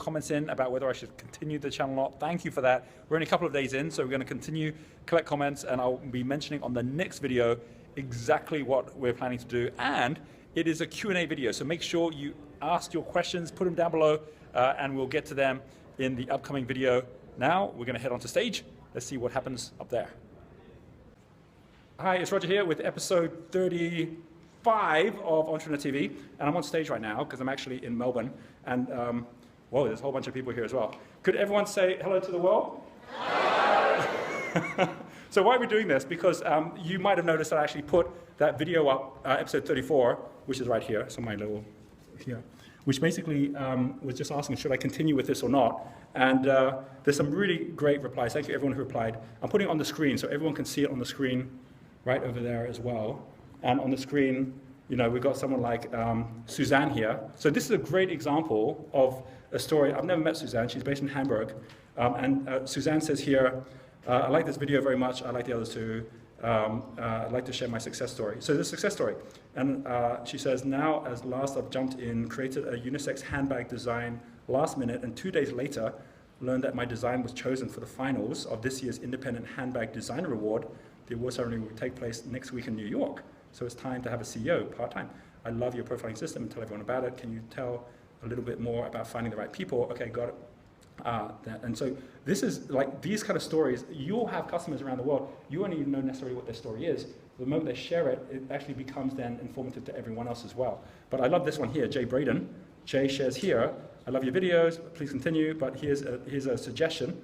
comments in about whether I should continue the channel or not. Thank you for that. We're only a couple of days in, so we're going to continue collect comments, and I'll be mentioning on the next video exactly what we're planning to do. And it is a Q&A video, so make sure you ask your questions, put them down below, and we'll get to them in the upcoming video. Now we're going to head onto stage. Let's see what happens up there. Hi, it's Roger here with episode 35 of Entrepreneur TV, and I'm on stage right now because I'm actually in Melbourne, and whoa, there's a whole bunch of people here as well. Could everyone say hello to the world? Hello. So why are we doing this? Because you might have noticed that I actually put that video up, episode 34, which is right here, so my little here, which basically was just asking, should I continue with this or not? And there's some really great replies. Thank you everyone who replied. I'm putting it on the screen so everyone can see it on the screen right over there as well. And on the screen, you know, we've got someone like Suzanne here. So this is a great example of a story. I've never met Suzanne. She's based in Hamburg. Suzanne says here, I like this video very much. I like the others too. I'd like to share my success story. So the success story. And she says, now as last I've jumped in, created a unisex handbag design last minute, and 2 days later, learned that my design was chosen for the finals of this year's Independent Handbag Designer Award. The award ceremony will take place next week in New York. So it's time to have a CEO part-time. I love your profiling system and tell everyone about it. Can you tell a little bit more about finding the right people? Okay, got it. And so this is like these kind of stories. You'll have customers around the world. You won't even know necessarily what their story is. The moment they share it, it actually becomes then informative to everyone else as well. But I love this one here, Jay Braden. Jay shares here, I love your videos, please continue, but here's a suggestion,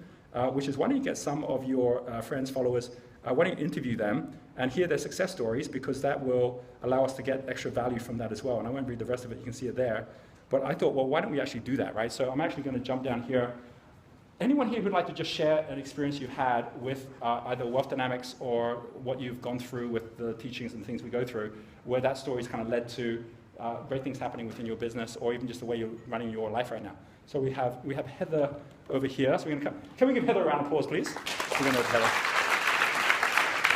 which is why don't you get some of your friends, followers, why don't you interview them and hear their success stories, because that will allow us to get extra value from that as well. And I won't read the rest of it, you can see it there. But I thought, well, why don't we actually do that, right? So I'm actually going to jump down here. Anyone here who'd like to just share an experience you've had with either wealth dynamics or what you've gone through with the teachings and things we go through, where that story's kind of led to great things happening within your business, or even just the way you're running your life right now. So we have Heather over here. So we're going to can we give Heather a round of applause, please? We're going to Heather.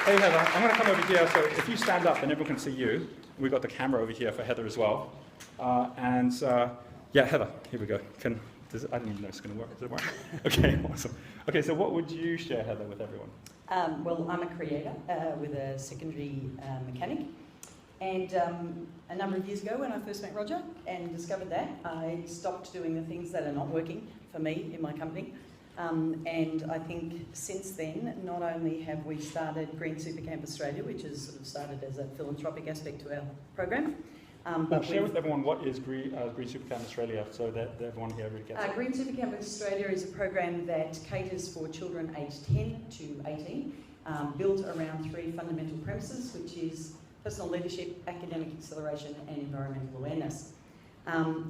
Hey Heather, I'm going to come over here. So if you stand up, then everyone can see you. We've got the camera over here for Heather as well. Yeah, Heather, here we go. I don't even know if it's going to work. Does it work? Okay, awesome. Okay, so what would you share, Heather, with everyone? Well, I'm a creator with a secondary mechanic. And a number of years ago when I first met Roger and discovered that, I stopped doing the things that are not working for me in my company. And I think since then, not only have we started Green Supercamp Australia, which has sort of started as a philanthropic aspect to our program. But share with everyone what is Green Supercamp Australia, so that everyone here really gets it. Green Supercamp Australia is a program that caters for children aged 10 to 18, built around 3 fundamental premises, which is personal leadership, academic acceleration, and environmental awareness.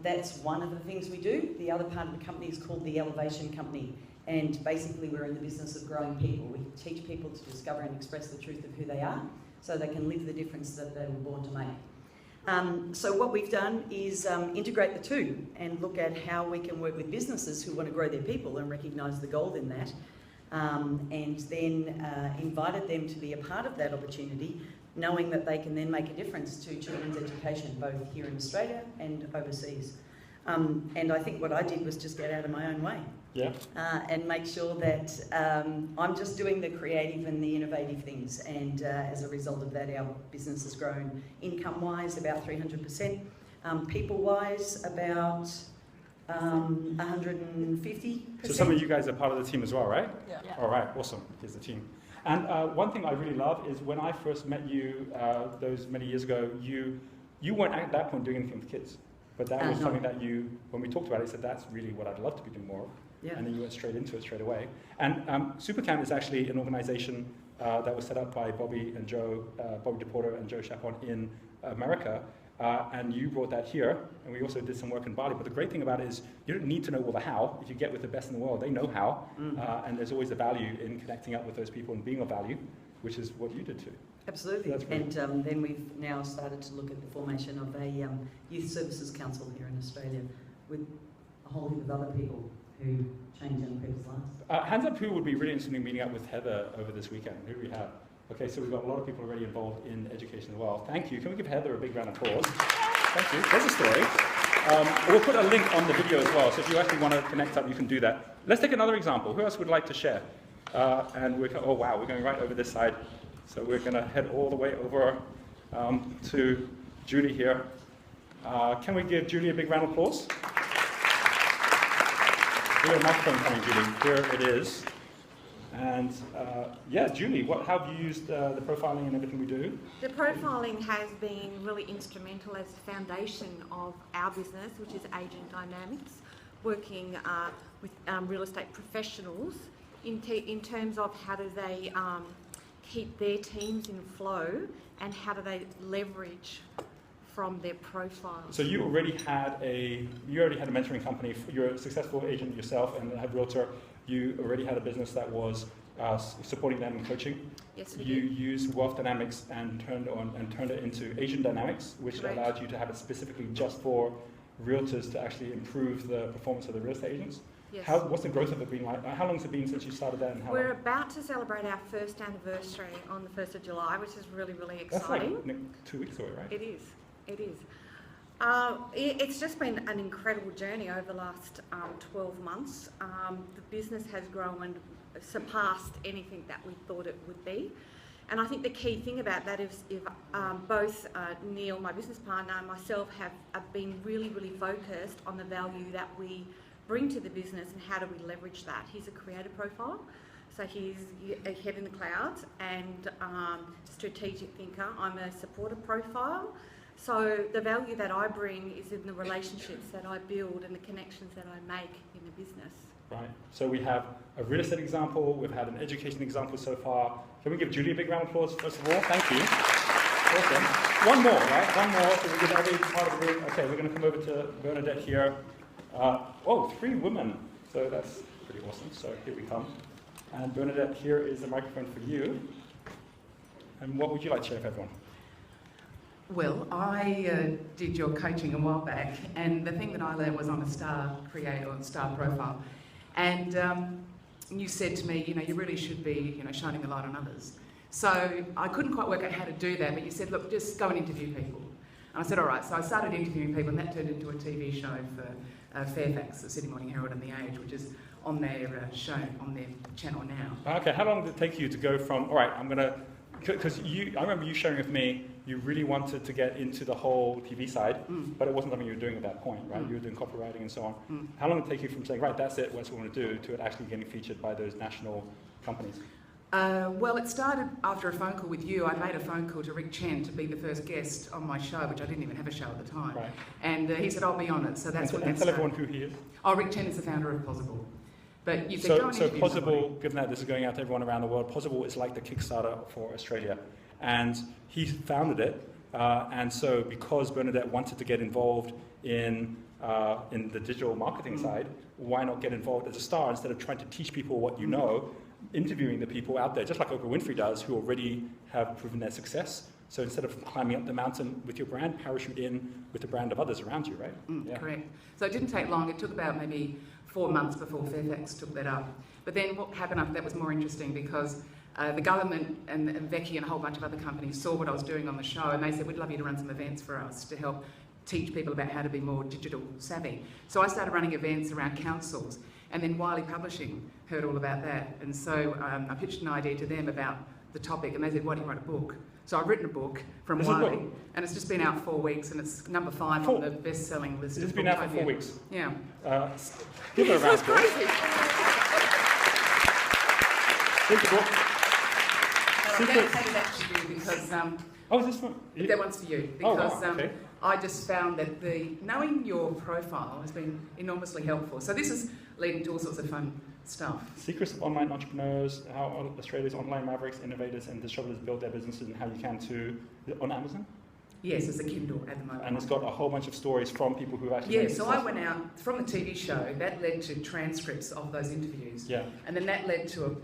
That's one of the things we do. The other part of the company is called the Elevation Company, and basically we're in the business of growing people. We teach people to discover and express the truth of who they are, so they can live the difference that they were born to make. So what we've done is integrate the two and look at how we can work with businesses who want to grow their people and recognise the gold in that, and then invited them to be a part of that opportunity, knowing that they can then make a difference to children's education, both here in Australia and overseas. And I think what I did was just get out of my own way. Yeah. And make sure that I'm just doing the creative and the innovative things. And as a result of that, our business has grown income-wise about 300%, people-wise about 150%. So some of you guys are part of the team as well, right? Yeah. All right, awesome. Here's the team. And one thing I really love is when I first met you those many years ago, you weren't at that point doing anything with kids. But that was something that you, when we talked about it, you said, that's really what I'd love to be doing more of. Yeah. And then you went straight into it straight away. And Supercamp is actually an organization that was set up by Bobby DePorter and Joe Chapon in America. And you brought that here, and we also did some work in Bali. But the great thing about it is you don't need to know all the how. If you get with the best in the world, they know how. And there's always a value in connecting up with those people and being of value, which is what you did too. Absolutely. So and then we've now started to look at the formation of a youth services council here in Australia with a whole heap of other people who change young people's lives. Hands up who would be really interested in meeting up with Heather over this weekend. Who do we have? Okay, so we've got a lot of people already involved in education as well. Thank you. Can we give Heather a big round of applause? Thank you. There's a story. We'll put a link on the video as well, so if you actually want to connect up, you can do that. Let's take another example. Who else would like to share? Oh wow, we're going right over this side. So we're going to head all the way over to Julie here. Can we give Julie a big round of applause? We have a microphone coming, Julie. Here it is. And yeah, Julie, how have you used the profiling and everything we do? The profiling has been really instrumental as the foundation of our business, which is Agent Dynamics, working with real estate professionals in terms of how do they keep their teams in flow and how do they leverage from their profiles. So you already had a mentoring company. You're a successful agent yourself and a realtor. You already had a business that was supporting them in coaching. Yes, we You did. used Wealth Dynamics and turned it into Agent Dynamics, which Correct. allowed you to have it specifically just for realtors to actually improve the performance of the real estate agents. Yes. What's the growth of it been like? How long has it been since you started that? And how We're long? about to celebrate our first anniversary on the 1st of July, which is really, really That's like exciting. 2 weeks away, right? It is. It is. It's just been an incredible journey over the last 12 months. The business has grown and surpassed anything that we thought it would be. And I think the key thing about that is if both Neil, my business partner, and myself have been really, really focused on the value that we bring to the business and how do we leverage that. He's a creative profile, so he's a head in the clouds and strategic thinker. I'm a supporter profile. So the value that I bring is in the relationships that I build and the connections that I make in the business. Right. So we have a real estate example. We've had an education example so far. Can we give Julie a big round of applause, first of all? Thank you. Awesome. One more, right? One more. So we give every part of the room. Okay, we're going to come over to Bernadette here. 3 women. So that's pretty awesome. So here we come. And Bernadette, here is the microphone for you. And what would you like to share with everyone? Well, I did your coaching a while back, and the thing that I learned was on a star profile. And you said to me, you really should be, shining the light on others. So I couldn't quite work out how to do that, but you said, look, just go and interview people. And I said, all right. So I started interviewing people, and that turned into a TV show for Fairfax, the Sydney Morning Herald and The Age, which is on their show, on their channel now. Okay, how long did it take you to go from, all right, I'm going to, because I remember you sharing with me, you really wanted to get into the whole TV side, but it wasn't something you were doing at that point, right? You were doing copywriting and so on. How long did it take you from saying, right, that's it, what's what we want to do, to it actually getting featured by those national companies? Well, it started after a phone call with you. I made a phone call to Rick Chen to be the first guest on my show, which I didn't even have a show at the time. Right. And he said, I'll be on it. So that's what and that tell started. everyone who he is. Oh, Rick Chen is the founder of Possible. But you said, go and So interview Possible, somebody. given that this is going out to everyone around the world, Possible is like the Kickstarter for Australia. And he founded it. And so because Bernadette wanted to get involved in the digital marketing side, why not get involved as a star instead of trying to teach people what you know, interviewing the people out there, just like Oprah Winfrey does, who already have proven their success. So instead of climbing up the mountain with your brand, parachute in with the brand of others around you, right? Yeah. Correct. So it didn't take long. It took about maybe 4 months before Fairfax took that up. But then what happened after that was more interesting because the government and Becky and a whole bunch of other companies saw what I was doing on the show and they said, we'd love you to run some events for us to help teach people about how to be more digital savvy. So I started running events around councils, and then Wiley Publishing heard all about that. And so I pitched an idea to them about the topic, and they said, why don't you write a book? So I've written a book from Wiley, and it's just been out 4 weeks, and it's number 5 on the best-selling list. It's been out for 4 weeks? Yeah. Give her a round of applause. Crazy. Here's the book. I'm going to hand it back to you because Oh, is this one? that one's for you. Oh, Because wow, okay. I just found that knowing your profile has been enormously helpful. So this is leading to all sorts of fun stuff. Secrets of online entrepreneurs, how Australia's online mavericks, innovators and disruptors build their businesses and how you can too, on Amazon? Yes, it's a Kindle at the moment. And it's got a whole bunch of stories from people who've actually Yeah, made so success. I went out from the TV show. That led to transcripts of those interviews. Yeah. And then that led to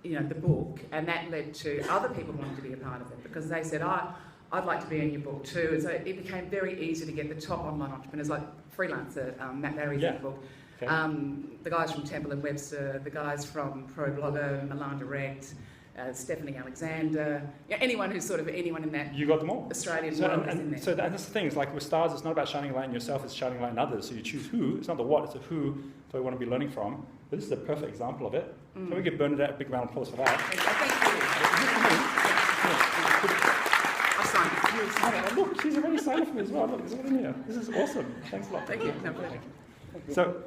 the book, and that led to other people wanting to be a part of it because they said, I'd like to be in your book too. And so it became very easy to get the top online entrepreneurs like Freelancer, Matt Barry's in the book, Okay. the guys from Temple and Webster, the guys from ProBlogger, Milan Direct, Stephanie Alexander, anyone who's sort of anyone in that You got them all. Australian So, world is in there. so that's the thing. It's like with stars, it's not about shining light in yourself, it's shining light in others. So you choose who. It's not the what, it's the who that we want to be learning from. But this is a perfect example of it. Can we give Bernadette a big round of applause for that? Thank you. I'll sign it. You'll sign it. Oh, look, she's already signed it for me as well. Look, there's one in here. This is awesome. Thanks a lot. Thank you. No, pleasure. So,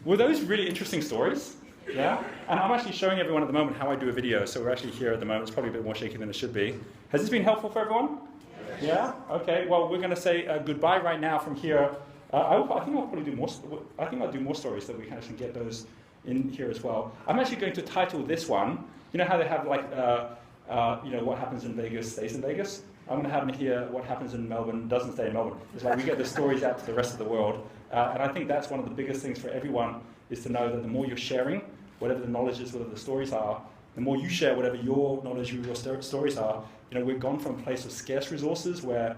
were those really interesting stories? Yeah? And I'm actually showing everyone at the moment how I do a video, so we're actually here at the moment. It's probably a bit more shaky than it should be. Has this been helpful for everyone? Yeah? Okay, well, we're going to say goodbye right now from here. I think I'll probably do more. I think I'll do more stories so we can actually get those in here as well. I'm actually going to title this one, you know how they have like, what happens in Vegas stays in Vegas? I'm going to have in here what happens in Melbourne doesn't stay in Melbourne. It's like we get the stories out to the rest of the world. And I think that's one of the biggest things for everyone is to know that the more you're sharing, whatever the knowledge is, whatever the stories are, the more you share whatever your knowledge, your stories are. We've gone from a place of scarce resources where,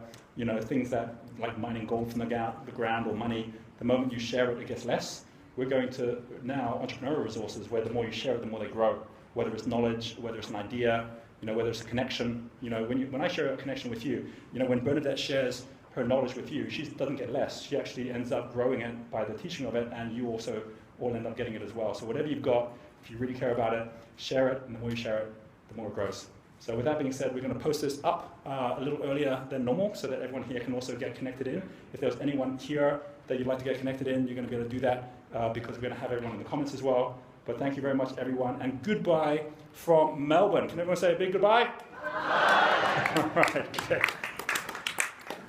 things that like mining gold from the ground or money, the moment you share it, it gets less. We're going to now entrepreneurial resources where the more you share it, the more they grow. Whether it's knowledge, whether it's an idea, whether it's a connection. When I share a connection with you, when Bernadette shares her knowledge with you, she doesn't get less. She actually ends up growing it by the teaching of it, and you also all end up getting it as well. So whatever you've got, if you really care about it, share it, and the more you share it, the more it grows. So with that being said, we're going to post this up a little earlier than normal so that everyone here can also get connected in. If there's anyone here that you'd like to get connected in, you're going to be able to do that because we're going to have everyone in the comments as well. But thank you very much, everyone, and goodbye from Melbourne. Can everyone say a big goodbye? Bye. All right, okay.